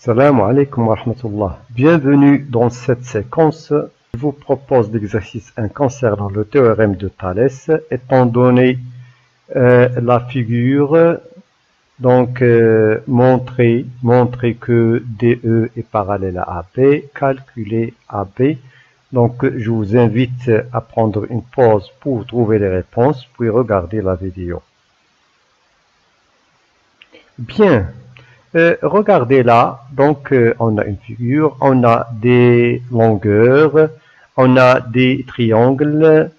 Salam alaikum wa rahmatullah. Bienvenue dans cette séquence. Je vous propose l'exercice 1 concernant le théorème de Thalès, étant donné la figure, donc montrer que DE est parallèle à AB, calculer AB. Donc je vous invite à prendre une pause pour trouver les réponses, puis regarder la vidéo. Bien. Regardez là, donc on a une figure, on a des longueurs, on a des triangles,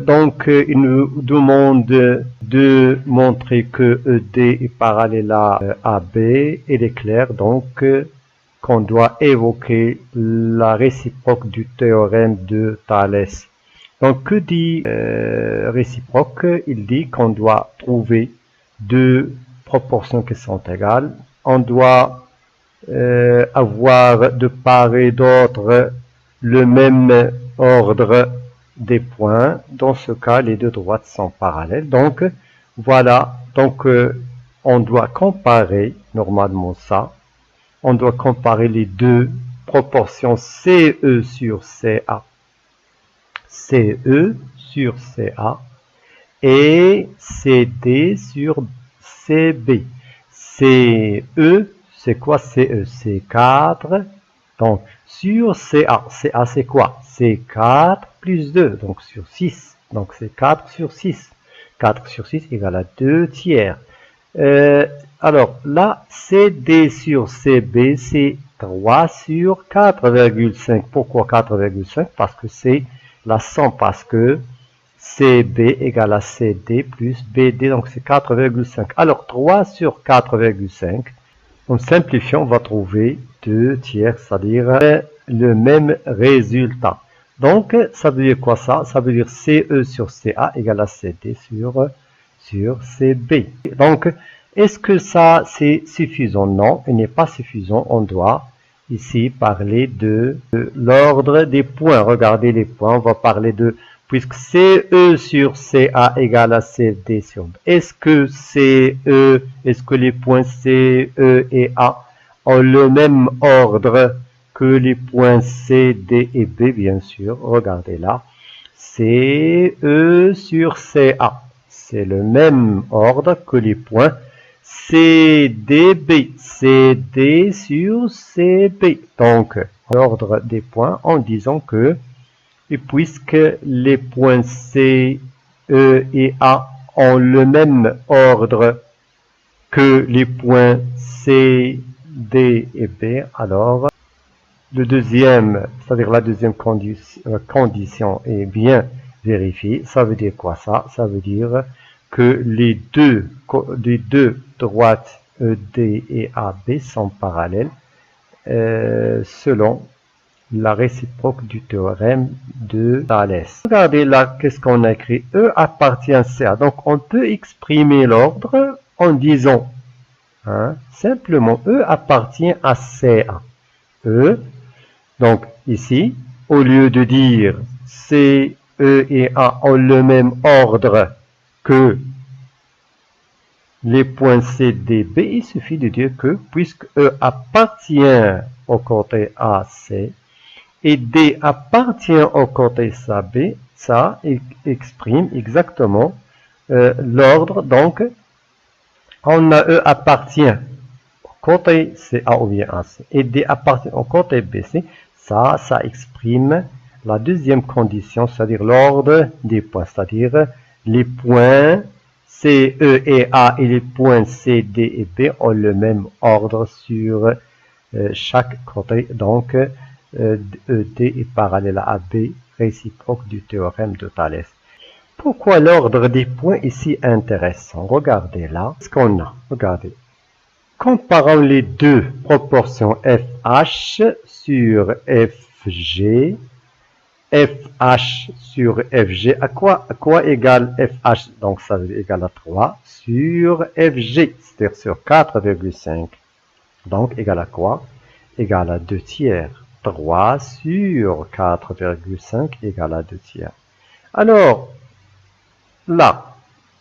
donc il nous demande de montrer que ED est parallèle à AB, il est clair donc qu'on doit évoquer la réciproque du théorème de Thalès. Donc que dit réciproque? Il dit qu'on doit trouver deux proportions qui sont égales. On doit avoir de part et d'autre le même ordre des points. Dans ce cas, les deux droites sont parallèles. Donc, voilà. Donc, on doit comparer, normalement ça, on doit comparer les deux proportions CE sur CA. CE sur CA et CD sur CB. CE, c'est quoi CE? C'est 4. Donc, sur CA, CA c'est quoi? C'est 4 plus 2, donc sur 6. Donc, c'est 4 sur 6. 4 sur 6 égale à 2 tiers. Alors, là, CD sur CB, c'est 3 sur 4,5. Pourquoi 4,5? Parce que c'est la somme, parce que CB égale à CD plus BD, donc c'est 4,5. Alors 3 sur 4,5, en simplifiant, on va trouver 2 tiers, c'est-à-dire le même résultat. Donc, ça veut dire quoi ça? Ça veut dire CE sur CA égale à CD sur CB. Donc, est-ce que ça c'est suffisant? Non, il n'est pas suffisant. On doit ici parler de l'ordre des points. Regardez les points, on va parler de... Puisque CE sur CA égale à CD sur B. Est-ce que les points CE et A ont le même ordre que les points C, D et B, bien sûr. Regardez là. CE sur CA. C'est le même ordre que les points CDB. CD sur CB. Donc, l'ordre des points en disant que et puisque les points C, E et A ont le même ordre que les points C, D et B, alors le deuxième, c'est-à-dire la deuxième condition est bien vérifiée. Ça veut dire quoi ça? Ça veut dire que les deux droites ED et AB sont parallèles selon la réciproque du théorème de Thalès. Regardez là, qu'est-ce qu'on a écrit? E appartient à CA. Donc, on peut exprimer l'ordre en disant, simplement, E appartient à CA. E, donc ici, au lieu de dire C, E et A ont le même ordre que les points C, D, B, il suffit de dire que, puisque E appartient au côté AC, et D appartient au côté AB, ça exprime exactement l'ordre. Donc, on a E appartient au côté CA ou bien AC, et D appartient au côté BC, ça exprime la deuxième condition, c'est-à-dire l'ordre des points, c'est-à-dire les points C, E et A et les points C, D et B ont le même ordre sur chaque côté. Donc, ED est parallèle à AB, réciproque du théorème de Thalès. Pourquoi l'ordre des points est si intéressant? Regardez là ce qu'on a. Regardez. Comparons les deux proportions FH sur FG. FH sur FG. À quoi égale FH? Donc ça égale à 3 sur FG, c'est-à-dire sur 4,5. Donc égal à quoi? Égal à 2 tiers. 3 sur 4,5 égale à 2 tiers. Alors, là,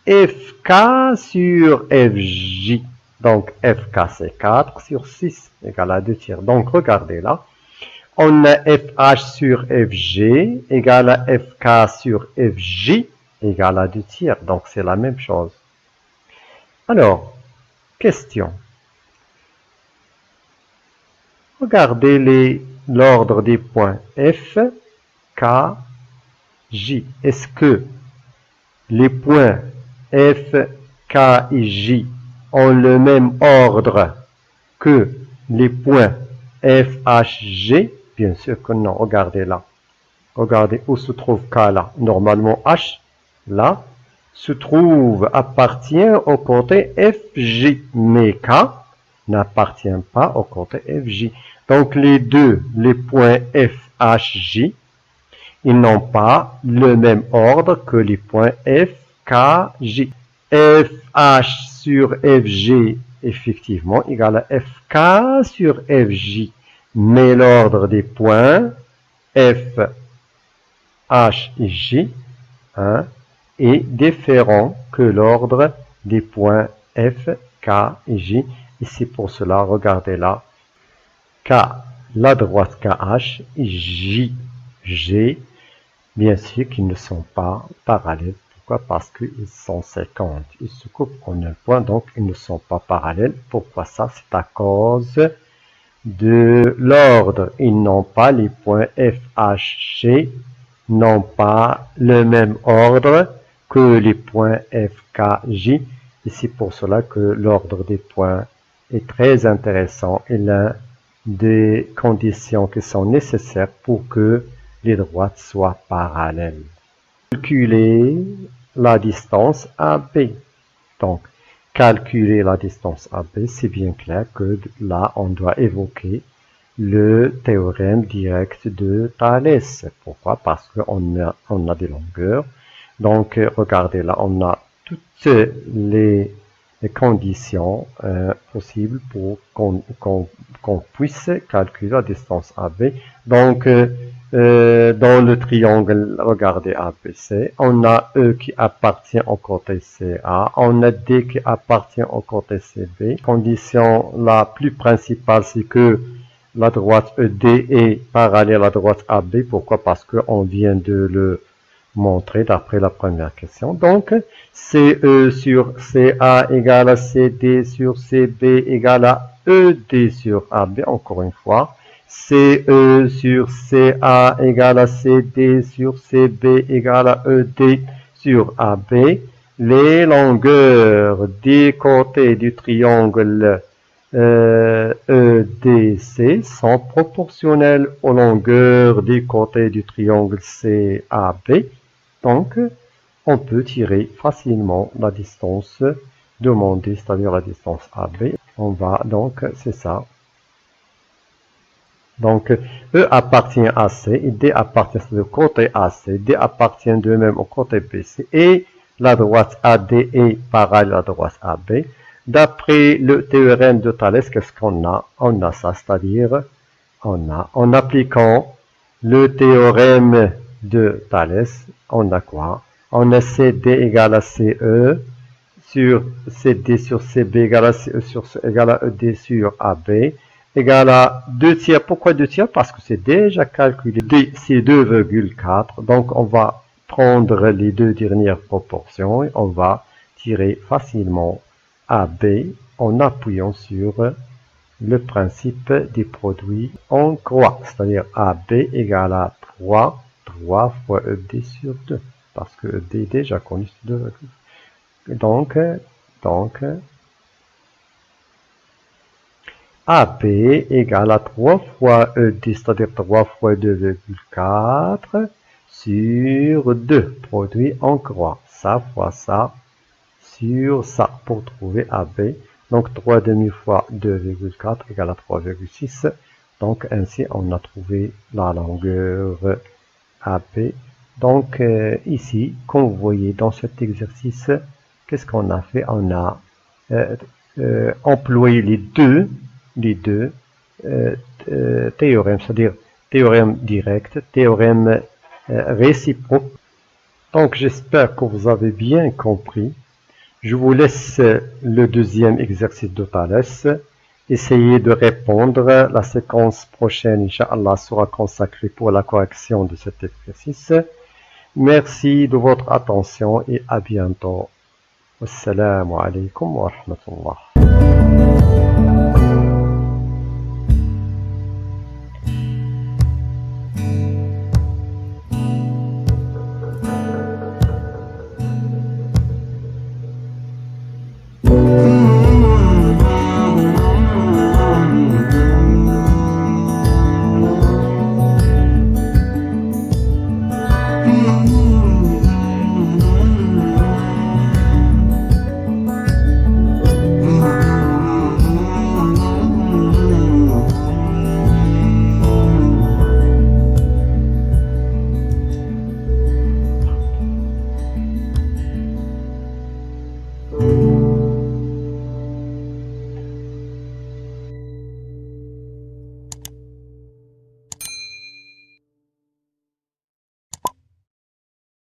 FK sur FJ. Donc, FK, c'est 4 sur 6 égale à 2 tiers. Donc, regardez là. On a FH sur FG égale à FK sur FJ égale à 2 tiers. Donc, c'est la même chose. Alors, question. Regardez l'ordre des points F, K, J. Est-ce que les points F, K et J ont le même ordre que les points F, H, G? Bien sûr que non. Regardez là. Regardez où se trouve K là. Normalement, H, là, appartient au côté FJ. Mais K n'appartient pas au côté FJ. Donc, les points F, H, J, ils n'ont pas le même ordre que les points F, K, J. FH sur FG, effectivement, égale à FK sur FJ. Mais l'ordre des points F, H et J est différent que l'ordre des points F, K et J. Et c'est pour cela, regardez là, K, la droite KH et J, G, bien sûr qu'ils ne sont pas parallèles. Pourquoi? Parce qu'ils sont 50. Ils se coupent en un point, donc ils ne sont pas parallèles. Pourquoi ça? C'est à cause de l'ordre. Ils n'ont pas les points F, H, G, n'ont pas le même ordre que les points F, K, J. Et c'est pour cela que l'ordre des points est très intéressant et l'un des conditions qui sont nécessaires pour que les droites soient parallèles. Calculer la distance AB. Donc, calculer la distance AB, c'est bien clair que là, on doit évoquer le théorème direct de Thalès. Pourquoi? Parce qu'on a des longueurs. Donc, regardez là, on a toutes les conditions possibles pour qu'on puisse calculer la distance AB. Donc, dans le triangle, regardez ABC, on a E qui appartient au côté CA, on a D qui appartient au côté CB. Condition la plus principale, c'est que la droite ED est parallèle à la droite AB. Pourquoi? Parce qu'on vient de le montrer d'après la première question. Donc, CE sur CA égale à CD sur CB égale à ED sur AB, encore une fois. CE sur CA égale à CD sur CB égale à ED sur AB. Les longueurs des côtés du triangle EDC sont proportionnelles aux longueurs des côtés du triangle CAB. Donc, on peut tirer facilement la distance demandée, c'est-à-dire la distance AB. On va donc, c'est ça. Donc, E appartient à C et D appartient au côté AC. D appartient de même au côté BC et la droite AD est parallèle à la droite AB. D'après le théorème de Thalès, qu'est-ce qu'on a? On a ça, c'est-à-dire, en appliquant le théorème de Thalès, on a quoi? On a CD égale à CE sur CD sur CB égale à CE sur C égale à ED sur AB égale à 2 tiers. Pourquoi 2 tiers? Parce que c'est déjà calculé. D, c'est 2,4. Donc, on va prendre les deux dernières proportions et on va tirer facilement AB en appuyant sur le principe des produits en croix. C'est-à-dire AB égale à 3 fois ED sur 2. Parce que ED est déjà connu sur 2. Donc, AB égale à 3 fois ED, c'est-à-dire 3 fois 2,4 sur 2, produit en croix. Ça fois ça sur ça pour trouver AB. Donc 3 demi fois 2,4 égale à 3,6. Donc ainsi on a trouvé la longueur AB. Donc ici, comme vous voyez dans cet exercice, qu'est-ce qu'on a fait? On a employé les deux théorèmes, c'est-à-dire théorème direct, théorème réciproque. Donc j'espère que vous avez bien compris Je vous laisse le deuxième exercice de Thalès. Essayez de répondre. La séquence prochaine, Inch'Allah, sera consacrée pour la correction de cet exercice. Merci de votre attention et à bientôt. Wassalamu alaikum wa rahmatullah.